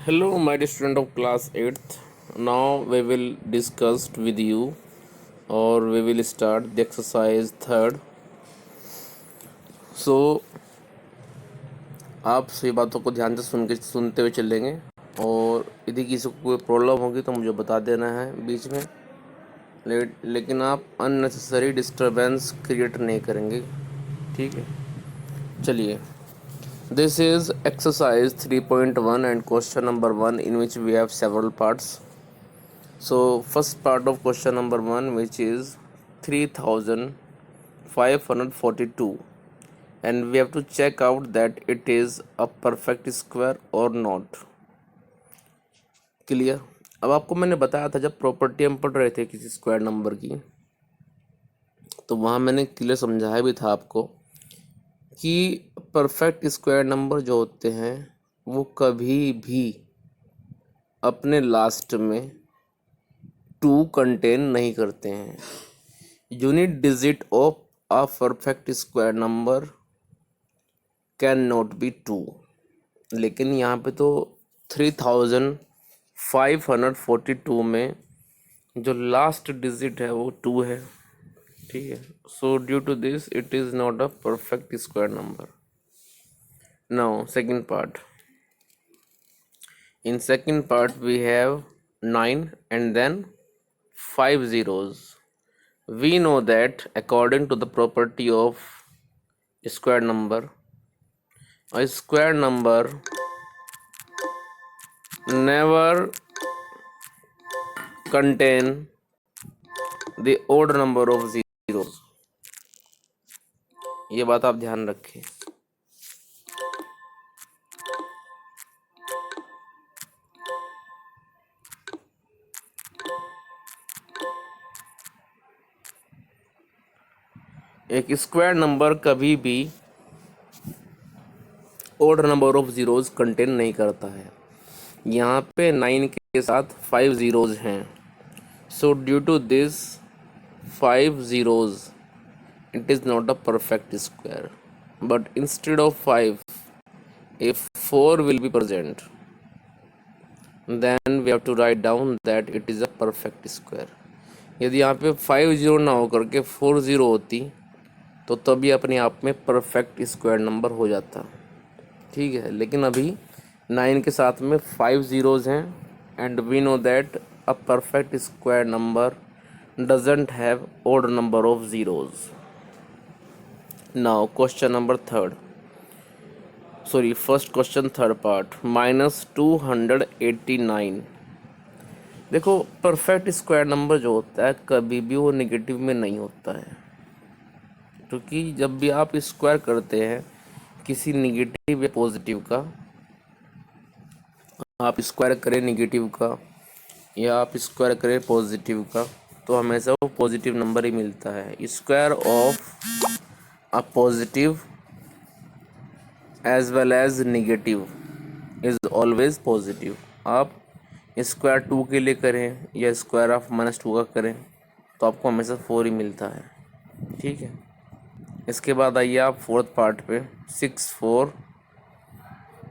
Hello, my dear student of class 8th. Now we will discuss with you, or we will start the exercise third. So आप सभी बातों को ध्यान से सुनते हुए चलेंगे, और यदि किसी को कोई प्रॉब्लम होगी तो मुझे बता देना है बीच में। लेकिन आप अननेसेसरी डिस्टरबेंस क्रिएट नहीं करेंगे, ठीक है। चलिए, this is exercise 3.1 and question number 1, in which we have several parts. So first part of question number 1, which is 3542, and we have to check out that it is a perfect square or not. Clear. अब आपको मैंने बताया था, जब property हम पढ़ रहे थे किसी स्क्वायर नंबर की, तो वहाँ मैंने क्लियर समझाया भी था आपको कि परफेक्ट स्क्वायर नंबर जो होते हैं वो कभी भी अपने लास्ट में 2 कंटेन नहीं करते हैं। Unit digit of a perfect square number can not be 2। लेकिन यहाँ पे तो 3542 में जो लास्ट डिजिट है वो 2 है, ठीक है। So due to this it is not a perfect square number. Now second part. In second part we have 9 and then 5 zeros. We know that according to the property of square number, a square number never contain the odd number of zeros. ये बात आप ध्यान रखें। एक square number कभी भी odd number of zeros contain नहीं करता है। यहाँ पे 9 के साथ 5 ज़ीरोज़ हैं। So due to this 5 zeros it is not a perfect square, but instead of 5, if 4 will be present, then we have to write down that it is a perfect square. यदि यहाँ पे 5 0 ना हो करके 4 0 होती तो तभी अपने आप में परफेक्ट स्क्वायर नंबर हो जाता, ठीक है। लेकिन अभी 9 के साथ में 5 ज़ीरोज़ हैं, and we know that a perfect square number doesn't have odd number of zeros. Now question number third, sorry first question third part, -289। देखो, परफेक्ट स्क्वायर नंबर जो होता है कभी भी वो नेगेटिव में नहीं होता है, क्योंकि जब भी आप स्क्वायर करते हैं किसी नेगेटिव या पॉजिटिव का, आप स्क्वायर करें नेगेटिव का या आप स्क्वायर करें पॉजिटिव का, तो हमेशा वो पॉजिटिव नंबर ही मिलता है। Square of a positive as well as negative is always positive. आप स्क्वायर 2 के लिए करें या स्क्वायर ऑफ -2 का करें तो आपको हमेशा 4 ही मिलता है, ठीक है। इसके बाद आइए आप फोर्थ पार्ट पे।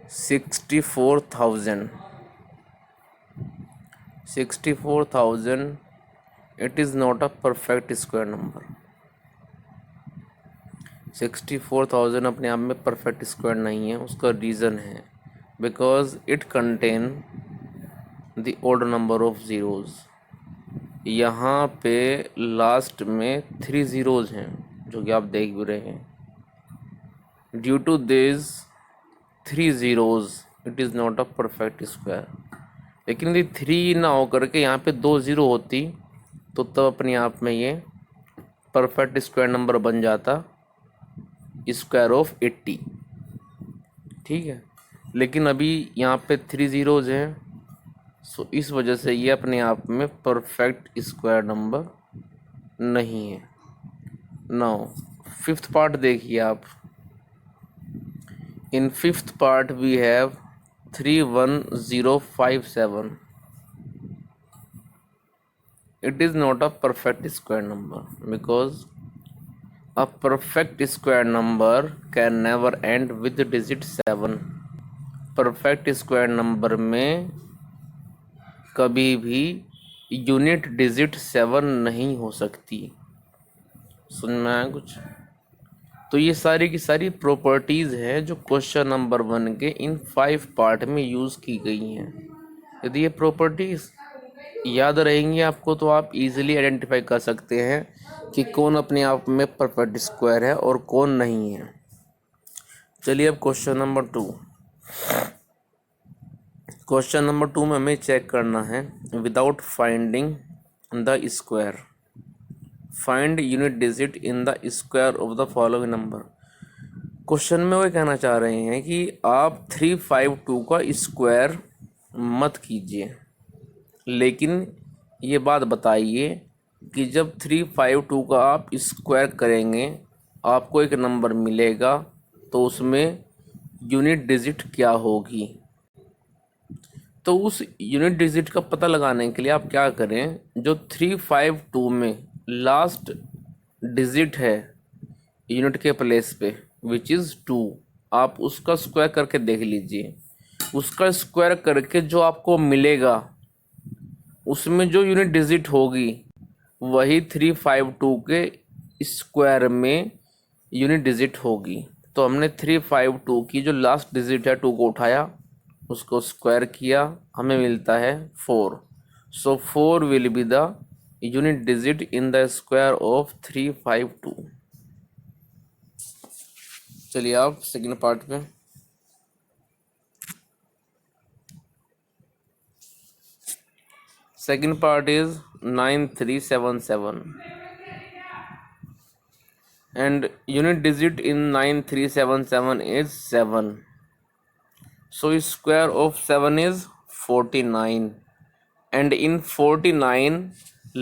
64,000 it is not a perfect square number. 64,000 अपने आप में परफेक्ट स्क्वायर नहीं है। उसका रीज़न है because it contain the odd number of zeros. यहाँ पे लास्ट में 3 ज़ीरोज़ हैं, जो कि आप देख भी रहे हैं। Due to this 3 zeros it is not a perfect square. लेकिन यदि 3 ना हो करके यहाँ पे 2 ज़ीरो होती तो तब अपने आप में ये परफेक्ट स्क्वायर नंबर बन जाता, स्क्वायर ऑफ 80, ठीक है। लेकिन अभी यहाँ पे 3 ज़ीरोज़ हैं, सो इस वजह से ये अपने आप में परफेक्ट स्क्वायर नंबर नहीं है। नाउ फिफ्थ पार्ट देखिए आप। In fifth part we have 31057। It is not a perfect square number because a perfect square number can never end with the digit 7. Perfect square number में कभी भी unit digit 7 नहीं हो सकती। सुन में आया कुछ? तो ये सारी की सारी प्रॉपर्टीज़ हैं जो क्वेश्चन नंबर 1 के इन 5 पार्ट में यूज़ की गई हैं। यदि ये प्रॉपर्टीज़ याद रहेंगी आपको तो आप इजीली आइडेंटिफाई कर सकते हैं कि कौन अपने आप में परफेक्ट स्क्वायर है और कौन नहीं है। चलिए अब क्वेश्चन नंबर 2। क्वेश्चन नंबर 2 में हमें चेक करना है without finding the square find unit digit in the square of the following number. Question में वो कहना चाह रहे हैं कि आप 352 का स्क्वायर मत कीजिए, लेकिन ये बात बताइए कि जब 352 का आप स्क्वायर करेंगे आपको एक नंबर मिलेगा तो उसमें यूनिट डिजिट क्या होगी। तो उस यूनिट डिजिट का पता लगाने के लिए आप क्या करें, जो 352 में लास्ट डिजिट है यूनिट के प्लेस पे विच इज़ 2, आप उसका स्क्वायर करके देख लीजिए। उसका स्क्वायर करके जो आपको मिलेगा उसमें जो यूनिट डिजिट होगी वही 352 के स्क्वायर में यूनिट डिजिट होगी। तो हमने 352 की जो लास्ट डिजिट है 2 को उठाया, उसको स्क्वायर किया, हमें मिलता है 4। सो 4 will be the unit digit in the square of 352। चलिए आप सेकेंड पार्ट पे। Second part is 9377 and unit digit in 9377 is 7. So square of 7 is 49 and in 49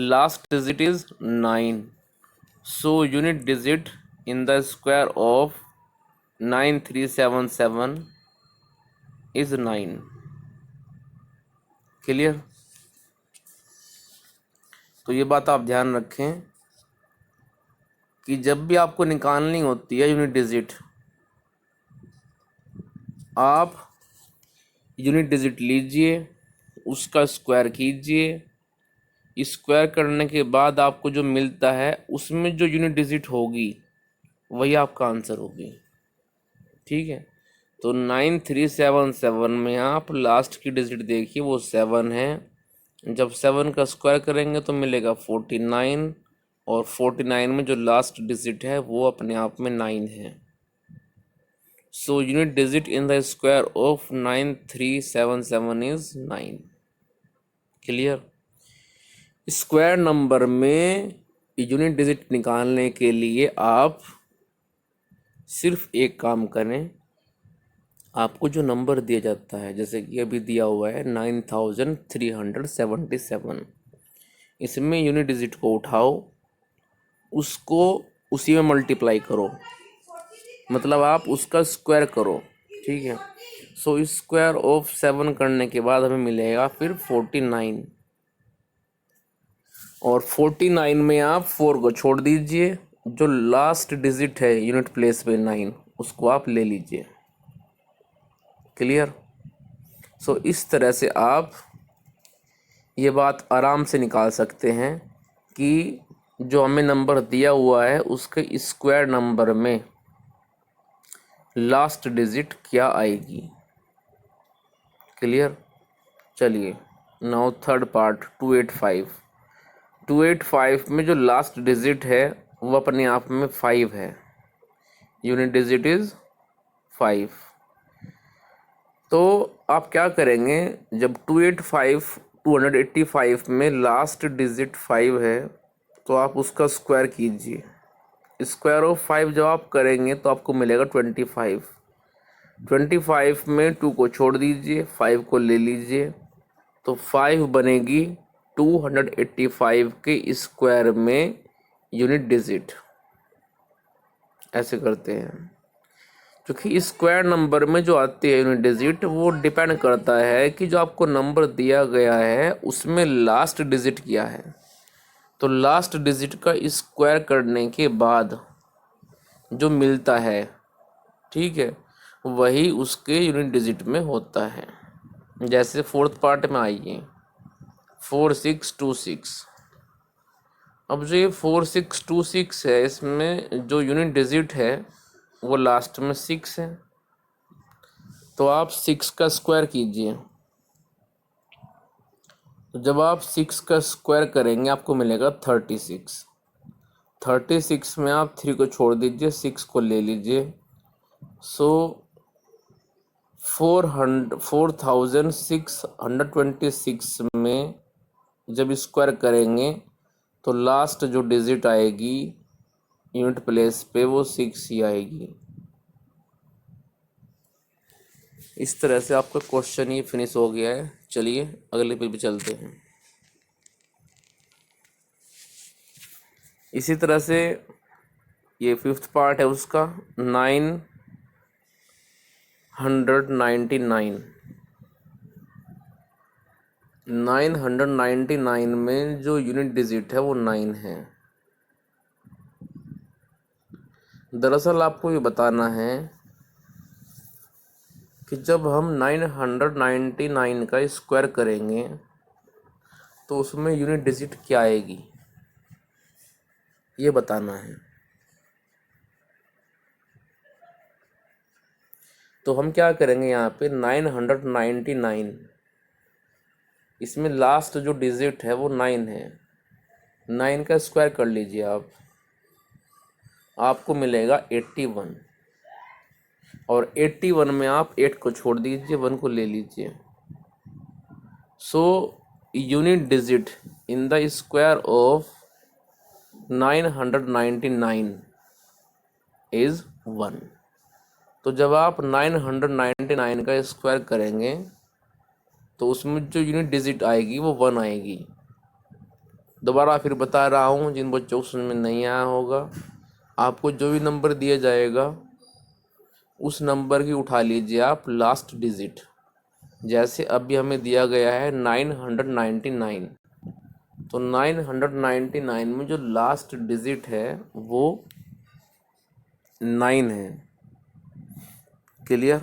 last digit is 9. So unit digit in the square of 9377 is 9. Clear? तो ये बात आप ध्यान रखें कि जब भी आपको निकालनी होती है यूनिट डिजिट, आप यूनिट डिजिट लीजिए, उसका स्क्वायर कीजिए। स्क्वायर करने के बाद आपको जो मिलता है उसमें जो यूनिट डिजिट होगी वही आपका आंसर होगी। ठीक है, तो 9377 में आप लास्ट की डिजिट देखिए वो 7 है। जब 7 का स्क्वायर करेंगे तो मिलेगा 49 और 49 में जो लास्ट डिजिट है वो अपने आप में 9 है। So unit digit in the square of 9377 is 9। Clear? Square number में यूनिट डिजिट निकालने के लिए आप सिर्फ एक काम करें, आपको जो नंबर दिया जाता है जैसे कि अभी दिया हुआ है 9377, इसमें यूनिट डिजिट को उठाओ, उसको उसी में मल्टीप्लाई करो, मतलब आप उसका स्क्वायर करो। ठीक है, सो स्क्वायर ऑफ 7 करने के बाद हमें मिलेगा फिर 49 और 49 में आप 4 को छोड़ दीजिए, जो लास्ट डिजिट है यूनिट प्लेस पे 9 उसको आप ले लीजिए। क्लियर? सो इस तरह से आप ये बात आराम से निकाल सकते हैं कि जो हमें नंबर दिया हुआ है उसके स्क्वायर नंबर में लास्ट डिजिट क्या आएगी। क्लियर? चलिए नाउ थर्ड पार्ट 285 में जो लास्ट डिजिट है वो अपने आप में 5 है, यूनिट डिजिट इज 5। तो आप क्या करेंगे, जब 285 में लास्ट डिजिट 5 है तो आप उसका स्क्वायर कीजिए। स्क्वायर ऑफ 5 जब आप करेंगे तो आपको मिलेगा 25 में 2 को छोड़ दीजिए, 5 को ले लीजिए, तो 5 बनेगी 285 के स्क्वायर में यूनिट डिजिट। ऐसे करते हैं, क्योंकि स्क्वायर नंबर में जो आती है यूनिट डिजिट वो डिपेंड करता है कि जो आपको नंबर दिया गया है उसमें लास्ट डिजिट क्या है। तो लास्ट डिजिट का स्क्वायर करने के बाद जो मिलता है, ठीक है, वही उसके यूनिट डिजिट में होता है। जैसे फोर्थ पार्ट में आइए, 4626। अब जो ये 4626 है, इसमें जो यूनिट डिजिट है वो लास्ट में 6 है, तो आप 6 का स्क्वायर कीजिए। तो जब आप 6 का स्क्वायर करेंगे आपको मिलेगा 36। 36 में आप 3 को छोड़ दीजिए, 6 को ले लीजिए। सो 4626 में जब स्क्वायर करेंगे तो लास्ट जो डिजिट आएगी यूनिट प्लेस पे वो 6 ही आएगी। इस तरह से आपका क्वेश्चन ये फिनिश हो गया है। चलिए अगले पे भी चलते हैं। इसी तरह से ये फिफ्थ पार्ट है उसका 999। 999 में जो यूनिट डिजिट है वो 9 है। दरअसल आपको ये बताना है कि जब हम 999 का स्क्वायर करेंगे तो उसमें यूनिट डिजिट क्या आएगी, ये बताना है। तो हम क्या करेंगे, यहाँ पे 999, इसमें लास्ट जो डिजिट है वो 9 है। 9 का स्क्वायर कर लीजिए आप, आपको मिलेगा 81। और 81 में आप 8 को छोड़ दीजिए, 1 को ले लीजिए। So unit digit in the square of 999 is 1। तो जब आप 999 का स्क्वायर करेंगे तो उसमें जो यूनिट डिजिट आएगी वो 1 आएगी। दोबारा फिर बता रहा हूँ, जिन बच्चों को समझ में नहीं आया होगा, आपको जो भी नंबर दिया जाएगा उस नंबर की उठा लीजिए आप लास्ट डिजिट। जैसे अभी हमें दिया गया है 999, तो 999 में जो लास्ट डिजिट है वो 9 है। क्लियर?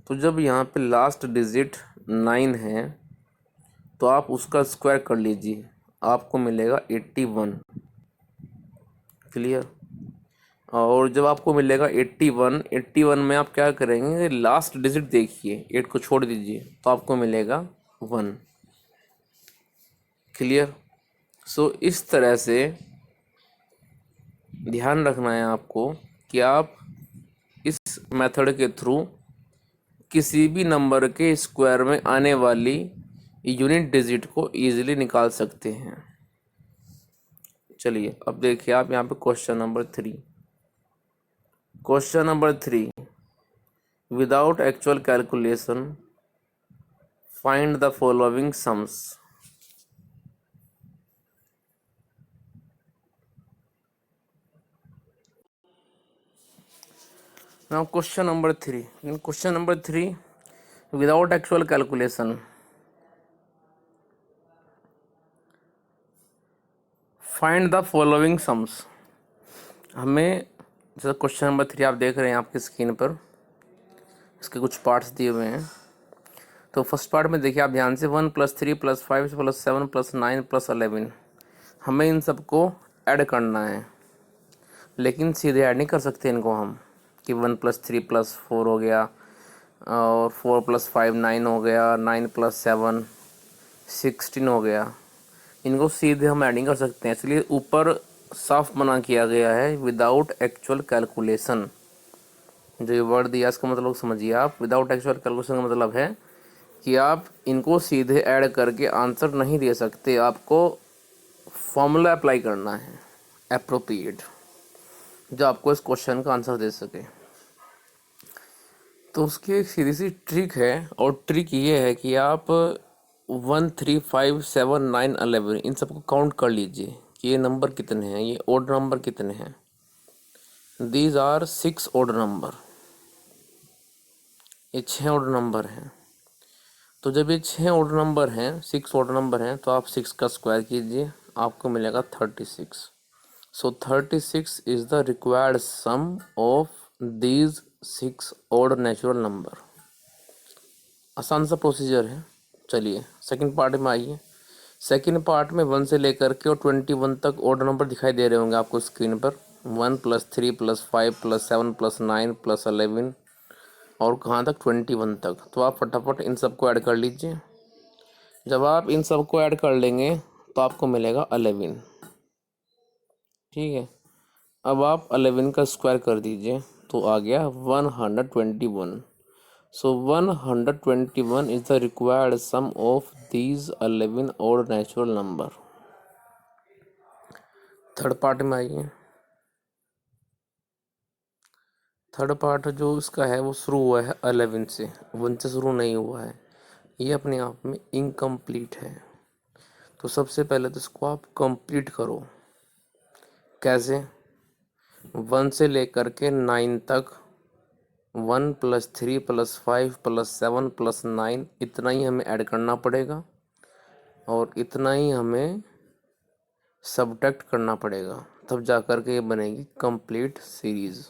तो जब यहाँ पे लास्ट डिजिट 9 है तो आप उसका स्क्वायर कर लीजिए, आपको मिलेगा 81। क्लियर? और जब आपको मिलेगा 81 में आप क्या करेंगे, लास्ट डिजिट देखिए, 8 को छोड़ दीजिए तो आपको मिलेगा 1। क्लियर? सो इस तरह से ध्यान रखना है आपको कि आप इस मेथड के थ्रू किसी भी नंबर के स्क्वायर में आने वाली यूनिट डिजिट को इजीली निकाल सकते हैं। चलिए अब देखिए आप यहाँ पे question number 3। Question number 3, without actual calculation find the following sums. Now question number 3. In question number 3, without actual calculation, find the following sums. हमें जैसे क्वेश्चन नंबर 3 आप देख रहे हैं आपकी स्क्रीन पर, इसके कुछ पार्ट्स दिए हुए हैं। तो फर्स्ट पार्ट में देखिए आप ध्यान से, 1 + 3 + 5 + 7 + 9 + 11, हमें इन सबको ऐड करना है। लेकिन सीधे ऐड नहीं कर सकते इनको हम कि 1 + 3 + 4 हो गया और 4 + 5 9 हो गया, 9 + 7 16 हो गया। इनको सीधे हम ऐड नहीं कर सकते हैं, इसलिए ऊपर साफ मना किया गया है विदाउट एक्चुअल कैलकुलेशन। जो ये वर्ड दिया इसका मतलब समझिए आप, विदाउट एक्चुअल कैलकुलेशन का मतलब है कि आप इनको सीधे ऐड करके आंसर नहीं दे सकते, आपको फॉर्मूला अप्लाई करना है एप्रोप्रिएट, जो आपको इस क्वेश्चन का आंसर दे सके। तो उसकी एक सीधी सी ट्रिक है, और ट्रिक ये है कि आप 1 3 5 7 9 11 इन सबको काउंट कर लीजिए कि ये नंबर कितने हैं, ये ओड नंबर कितने हैं। दीज आर 6 ओड नंबर, ये 6 ओड नंबर हैं। तो जब ये 6 ओड नंबर हैं, 6 ओड नंबर हैं, तो आप 6 का स्क्वायर कीजिए, आपको मिलेगा 36। So 36 is the required sum of these 6 odd natural number. आसान सा प्रोसीजर है। चलिए सेकंड पार्ट में आइए। सेकंड पार्ट में 1 से लेकर के और 21 तक ऑड नंबर दिखाई दे रहे होंगे आपको स्क्रीन पर। 1 + 3 + 5 + 7 + 9 + 11 और कहाँ तक 21 तक। तो आप फटाफट इन सबको ऐड कर लीजिए। जब आप इन सबको ऐड कर लेंगे तो आपको मिलेगा 11। ठीक है, अब आप 11 का स्क्वायर कर दीजिए तो आ गया 121। So 121 is the required sum of these 11 odd natural number. Third part में आइए। थर्ड पार्ट जो इसका है वो शुरू हुआ है 11 से, 1 से शुरू नहीं हुआ है। ये अपने आप में इनकम्प्लीट है। तो सबसे पहले तो इसको आप कंप्लीट करो। कैसे? 1 से लेकर के 9 तक 1 + 3 + 5 + 7 + 9 इतना ही हमें ऐड करना पड़ेगा और इतना ही हमें सब्ट्रैक्ट करना पड़ेगा, तब जा कर के ये बनेगी कंप्लीट सीरीज़।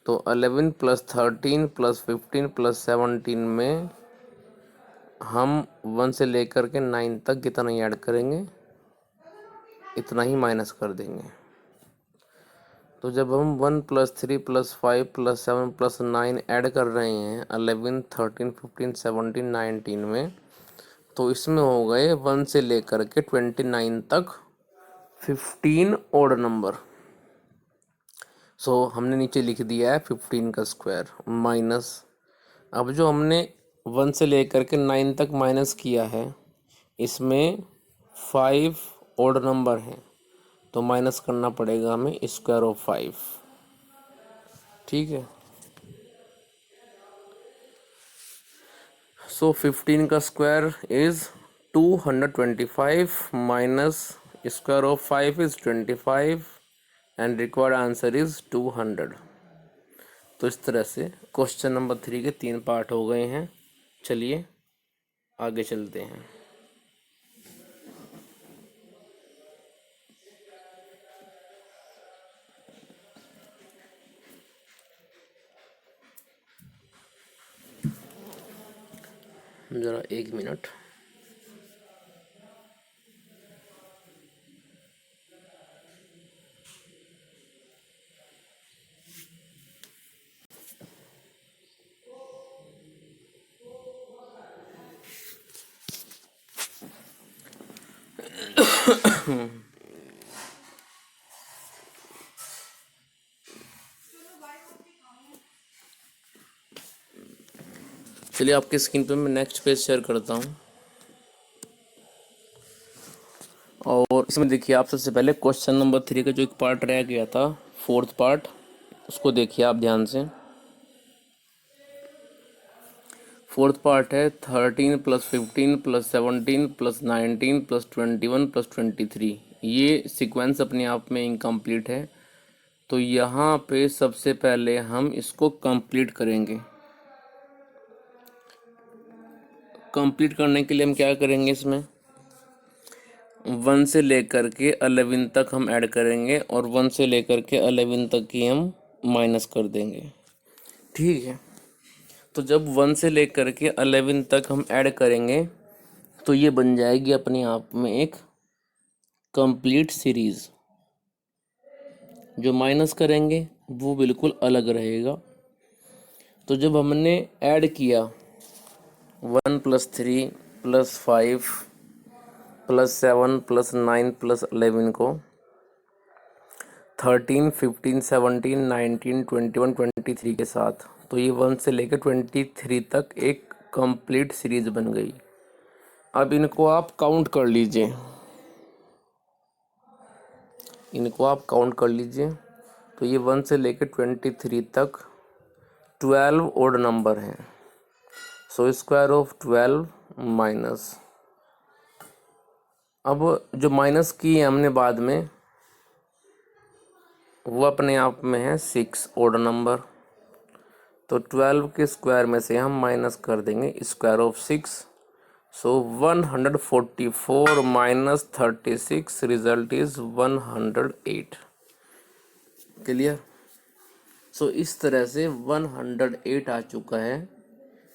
तो 11 + 13 + 15 + 17 में हम 1 से लेकर के 9 तक कितना ही ऐड करेंगे, इतना ही माइनस कर देंगे। तो जब हम 1 + 3 + 5 + 7 + 9 ऐड कर रहे हैं 11, 13, 15, 17, 19 में, तो इसमें हो गए 1 से लेकर के 29 तक 15 ओड नंबर। सो हमने नीचे लिख दिया है 15 का स्क्वायर माइनस। अब जो हमने 1 से लेकर के 9 तक माइनस किया है इसमें 5 ओड नंबर हैं, तो माइनस करना पड़ेगा हमें स्क्वायर ऑफ 5। ठीक है, सो 15 का square is 225 minus square of 5 is 25 and required answer is 200। तो इस तरह से क्वेश्चन नंबर 3 के 3 पार्ट हो गए हैं। चलिए आगे चलते हैं। ज़रा 1 मिनट। चलिए आपके स्क्रीन पे मैं नेक्स्ट पेज शेयर करता हूँ और इसमें देखिए आप सबसे पहले क्वेश्चन नंबर 3 का जो एक पार्ट रह गया था, फोर्थ पार्ट, उसको देखिए आप ध्यान से। फोर्थ पार्ट है 13 + 15 + 17 + 19 + 21 + 23। ये सीक्वेंस अपने आप में इनकम्प्लीट है, तो यहाँ पे सबसे पहले हम इसको कंप्लीट करेंगे। कंप्लीट करने के लिए हम क्या करेंगे, इसमें 1 से लेकर के 11 तक हम ऐड करेंगे और 1 से लेकर के 11 तक की हम माइनस कर देंगे। ठीक है, तो जब 1 से लेकर के 11 तक हम ऐड करेंगे तो ये बन जाएगी अपने आप में एक कंप्लीट सीरीज़। जो माइनस करेंगे वो बिल्कुल अलग रहेगा। तो जब हमने ऐड किया 1 + 3 + 5 + 7 + 9 + 11 को 13, 15, 17, 19, 21, 23 के साथ, तो ये 1 से लेकर 23 तक एक कंप्लीट सीरीज बन गई। अब इनको आप काउंट कर लीजिए, इनको आप काउंट कर लीजिए। तो ये 1 से लेकर 23 तक 12 ओड नंबर हैं। सो स्क्वायर ऑफ 12 माइनस, अब जो माइनस की है हमने बाद में वो अपने आप में है 6 ओड नंबर। तो 12 के स्क्वायर में से हम माइनस कर देंगे square of 6। So 144 minus 36 result is 108. Clear? So इस तरह से 108 आ चुका है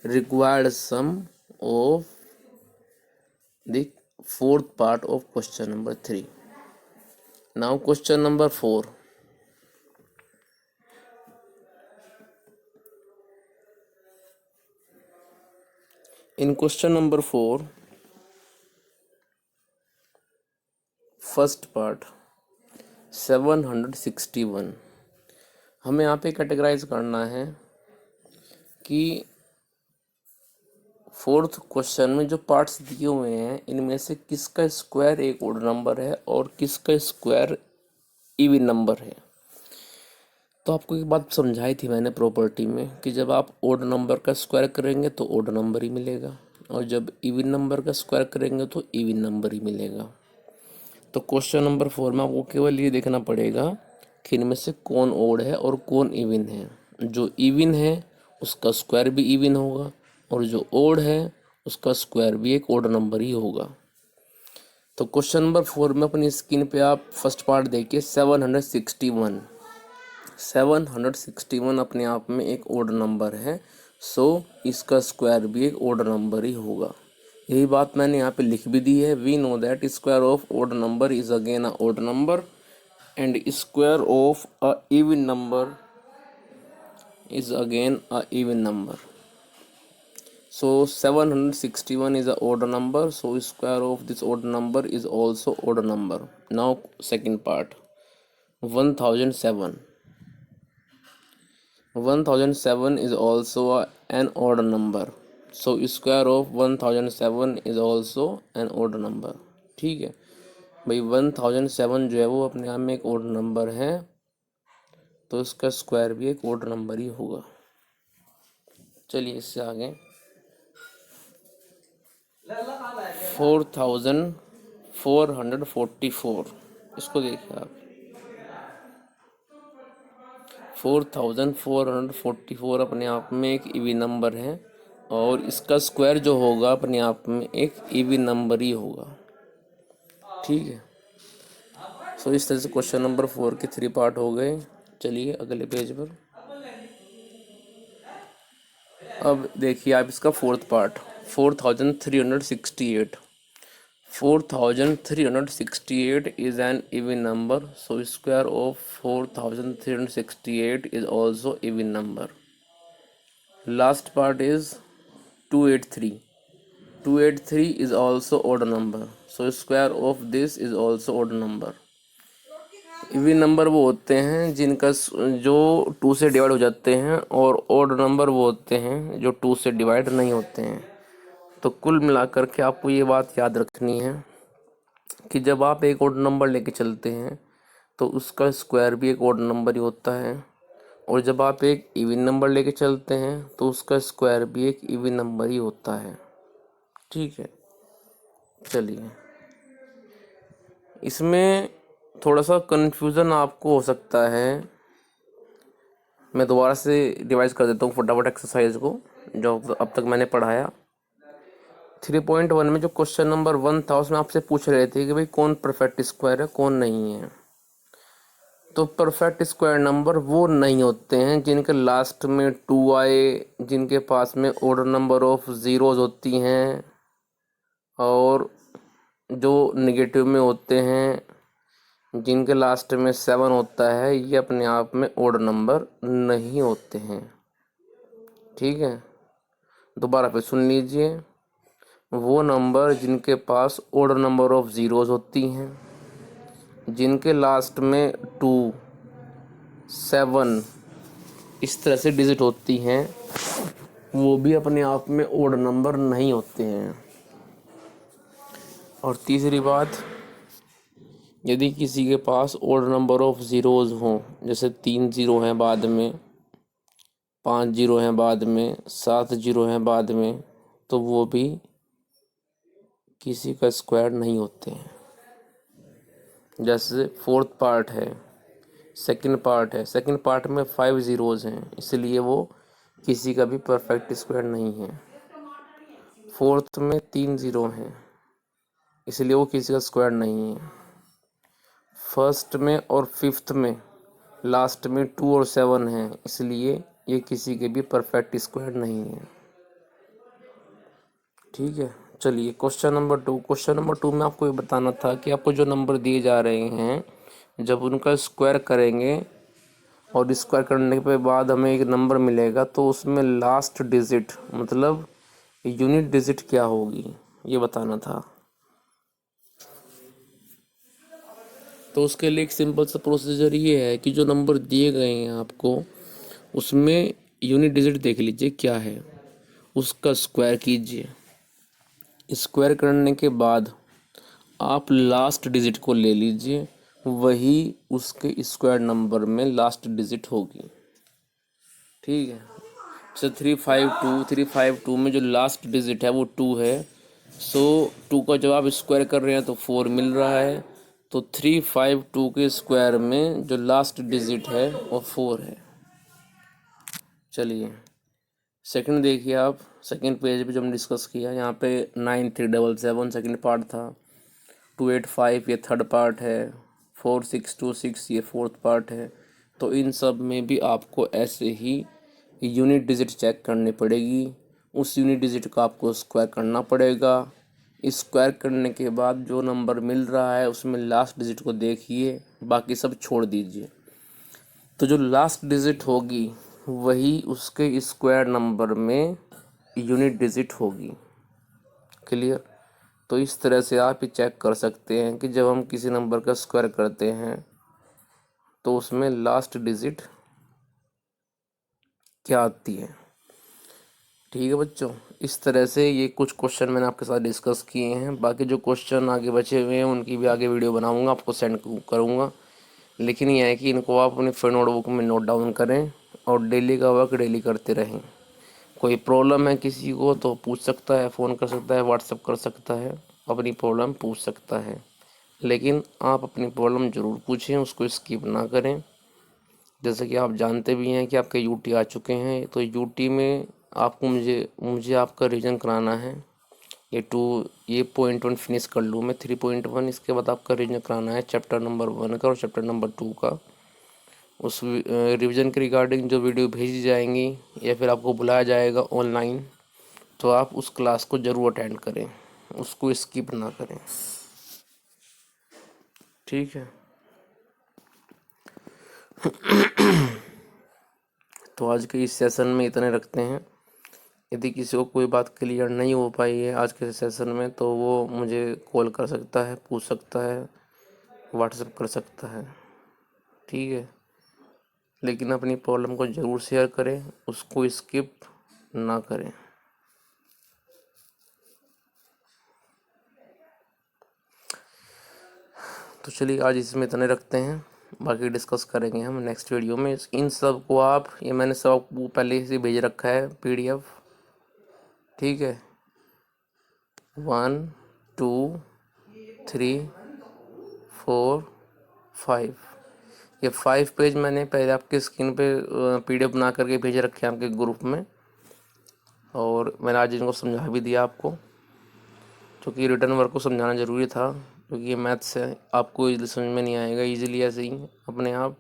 required sum of the fourth part of question number 3. Now question number 4. In question number 4, first part 761, हमें यहाँ पे कैटेगराइज करना है कि फोर्थ क्वेश्चन में जो पार्ट्स दिए हुए हैं इनमें से किसका स्क्वायर एक ओड नंबर है और किसका स्क्वायर इवन नंबर है. तो आपको एक बात समझाई थी मैंने प्रॉपर्टी में कि जब आप ओड नंबर का स्क्वायर करेंगे तो ओड नंबर ही मिलेगा और जब इवन नंबर का स्क्वायर करेंगे तो इवन नंबर ही मिलेगा. तो क्वेश्चन नंबर 4 में आपको केवल ये देखना पड़ेगा कि इनमें से कौन ओड है और कौन इवन है. जो इवन है उसका स्क्वायर भी इवन होगा और जो ओड है उसका स्क्वायर भी एक ओड नंबर ही होगा. तो क्वेश्चन नंबर 4 में अपनी स्क्रीन पे आप फर्स्ट पार्ट देखिए 761 अपने आप में एक ओड नंबर है. सो इसका स्क्वायर भी एक ओड नंबर ही होगा. यही बात मैंने यहाँ पे लिख भी दी है. We know that square of odd number is again a odd number and square of a even number is again a even number. So 761 is a odd number, so square of this odd number is also odd number. Now second part 1007. 1007 is also an odd number, so square of 1007 is also an odd number. ठीक है भाई, 1007 जो है वो अपने आप में एक ओड नंबर है तो इसका स्क्वायर भी एक ओड नंबर ही होगा. चलिए इससे आगे 4444, इसको देखिए आप. 4444 अपने आप में एक इवन नंबर है और इसका स्क्वायर जो होगा अपने आप में एक इवन नंबर ही होगा. ठीक है. सो इस तरह से क्वेश्चन नंबर 4 के 3 पार्ट हो गए. चलिए अगले पेज पर. अब देखिए आप इसका fourth part 4368. 4368 is an even number, so square of 4368 is also even number. Last part is 283. 283 is also odd number, so square of this is also odd number. Even number वो होते हैं जिनका जो 2 से डिवाइड हो जाते हैं और ओड नंबर वो होते हैं जो 2 से डिवाइड नहीं होते हैं. तो कुल मिलाकर के आपको ये बात याद रखनी है कि जब आप एक ओड नंबर लेके चलते हैं तो उसका स्क्वायर भी एक ओड नंबर ही होता है और जब आप एक इवन नंबर लेके चलते हैं तो उसका स्क्वायर भी एक इवन नंबर ही होता है. ठीक है. चलिए इसमें थोड़ा सा कन्फ्यूज़न आपको हो सकता है. मैं दोबारा से रिवाइज कर देता हूँ फटाफट एक्सरसाइज को जो अब तक मैंने पढ़ाया. 3.1 में जो क्वेश्चन नंबर 1 था उसमें आपसे पूछ रहे थे कि भाई कौन परफेक्ट स्क्वायर है कौन नहीं है. तो परफेक्ट स्क्वायर नंबर वो नहीं होते हैं जिनके लास्ट में 2 आए, जिनके पास में ओड नंबर ऑफ ज़ीरोज़ होती हैं और जो नेगेटिव में होते हैं जिनके लास्ट में 7 होता है. ये अपने आप में ओड नंबर नहीं होते हैं. ठीक है. दोबारा पे सुन लीजिए. वो नंबर जिनके पास ओड नंबर ऑफ ज़ीरोज़ होती हैं, जिनके लास्ट में 2, 7 इस तरह से डिजिट होती हैं, वो भी अपने आप में ओड नंबर नहीं होते हैं. और तीसरी बात, यदि किसी के पास ओड नंबर ऑफ ज़ीरोज़ हों, जैसे 3 ज़ीरो हैं बाद में, 5 ज़ीरो हैं बाद में, 7 ज़ीरो हैं बाद में, तो वो भी किसी का स्क्वायर नहीं होते हैं. जैसे फोर्थ पार्ट है, सेकंड पार्ट है. सेकंड पार्ट में 5 ज़ीरोज़ हैं इसलिए वो किसी का भी परफेक्ट स्क्वायर नहीं है. फोर्थ में 3 ज़ीरो हैं, इसलिए वो किसी का स्क्वायर नहीं है। फर्स्ट में और फिफ्थ में लास्ट में 2 और 7 हैं, इसलिए ये किसी के भी परफेक्ट स्क्वायर नहीं है। ठीक है, चलिए क्वेश्चन नंबर 2। क्वेश्चन नंबर 2 में आपको ये बताना था कि आपको जो नंबर दिए जा रहे हैं जब उनका स्क्वायर करेंगे और स्क्वायर करने के बाद हमें एक नंबर मिलेगा तो उसमें लास्ट डिजिट मतलब यूनिट डिजिट क्या होगी, ये बताना था। तो उसके लिए एक सिंपल सा प्रोसीजर ये है कि जो नंबर दिए गए हैं आपको उसमें यूनिट डिजिट देख लीजिए क्या है, उसका स्क्वायर कीजिए। स्क्वायर करने के बाद आप लास्ट डिजिट को ले लीजिए, वही उसके स्क्वायर नंबर में लास्ट डिजिट होगी। ठीक है, जैसे 352 में जो लास्ट डिजिट है वो 2 है। सो 2 का जब आप स्क्वायर कर रहे हैं तो 4 मिल रहा है। तो 352 के स्क्वायर में जो लास्ट डिजिट है वो 4 है। चलिए सेकंड देखिए आप, सेकंड पेज पे जो हमने डिस्कस किया यहाँ पे 9377 सेकंड पार्ट था, 285 ये थर्ड पार्ट है, 4626 ये फोर्थ पार्ट है। तो इन सब में भी आपको ऐसे ही यूनिट डिजिट चेक करनी पड़ेगी। उस यूनिट डिजिट का आपको स्क्वायर करना पड़ेगा। स्क्वायर करने के बाद जो नंबर मिल रहा है उसमें लास्ट डिजिट को देखिए, बाकी सब छोड़ दीजिए। तो जो लास्ट डिजिट होगी वही उसके स्क्वायर नंबर में यूनिट डिजिट होगी। क्लियर? तो इस तरह से आप ये चेक कर सकते हैं कि जब हम किसी नंबर का स्क्वायर करते हैं तो उसमें लास्ट डिजिट क्या आती है। ठीक है बच्चों, इस तरह से ये कुछ क्वेश्चन मैंने आपके साथ डिस्कस किए हैं। बाकी जो क्वेश्चन आगे बचे हुए हैं उनकी भी आगे वीडियो बनाऊंगा, आपको सेंड करूंगा। लेकिन यह है कि इनको आप अपनी फिर नोटबुक में नोट डाउन करें और डेली का वर्क डेली करते रहें। कोई प्रॉब्लम है किसी को तो पूछ सकता है, फ़ोन कर सकता है, व्हाट्सअप कर सकता है, अपनी प्रॉब्लम पूछ सकता है। लेकिन आप अपनी प्रॉब्लम ज़रूर पूछें, उसको स्किप ना करें। जैसे कि आप जानते भी हैं कि आपके यूटी आ चुके हैं, तो यूटी में आपको मुझे आपका रिवीजन कराना है। ये पॉइंट 1 फिनिश कर लूँ मैं 3.1, इसके बाद आपका रिवीजन कराना है चैप्टर नंबर 1 का और चैप्टर नंबर 2 का। उस रिवीजन के रिगार्डिंग जो वीडियो भेजी जाएंगी या फिर आपको बुलाया जाएगा ऑनलाइन, तो आप उस क्लास को ज़रूर अटेंड करें, उसको स्किप ना करें। ठीक है, तो आज के इस सेशन में इतने रखते हैं। यदि किसी को कोई बात क्लियर नहीं हो पाई है आज के सेशन में तो वो मुझे कॉल कर सकता है, पूछ सकता है, व्हाट्सएप कर सकता है। ठीक है, लेकिन अपनी प्रॉब्लम को ज़रूर शेयर करें, उसको स्किप ना करें। तो चलिए आज इसमें इतने रखते हैं, बाकी डिस्कस करेंगे हम नेक्स्ट वीडियो में। इन सब को आप, ये मैंने सब आपको पहले से भेज रखा है PDF। ठीक है, 1 2 3 4 5, ये 5 पेज मैंने पहले आपके स्क्रीन पे PDF बना करके भेज रखे हैं आपके ग्रुप में, और मैंने आज इनको समझा भी दिया आपको, क्योंकि रिटर्न वर्क को समझाना ज़रूरी था, क्योंकि ये मैथ्स है, आपको इजीली समझ में नहीं आएगा इजीली ऐसे ही अपने आप।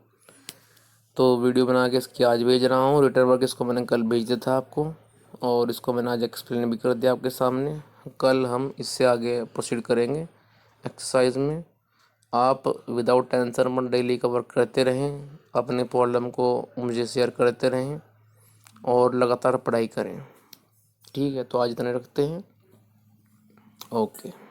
तो वीडियो बना के इसकी आज भेज रहा हूँ। रिटर्न वर्क इसको मैंने कल भेज दिया था आपको, और इसको मैंने आज एक्सप्लेन भी कर दिया आपके सामने। कल हम इससे आगे प्रोसीड करेंगे एक्सरसाइज में। आप विदाउट टेंशन में डेली का वर्क करते रहें, अपने प्रॉब्लम को मुझे शेयर करते रहें और लगातार पढ़ाई करें। ठीक है, तो आज इतने रखते हैं। ओके।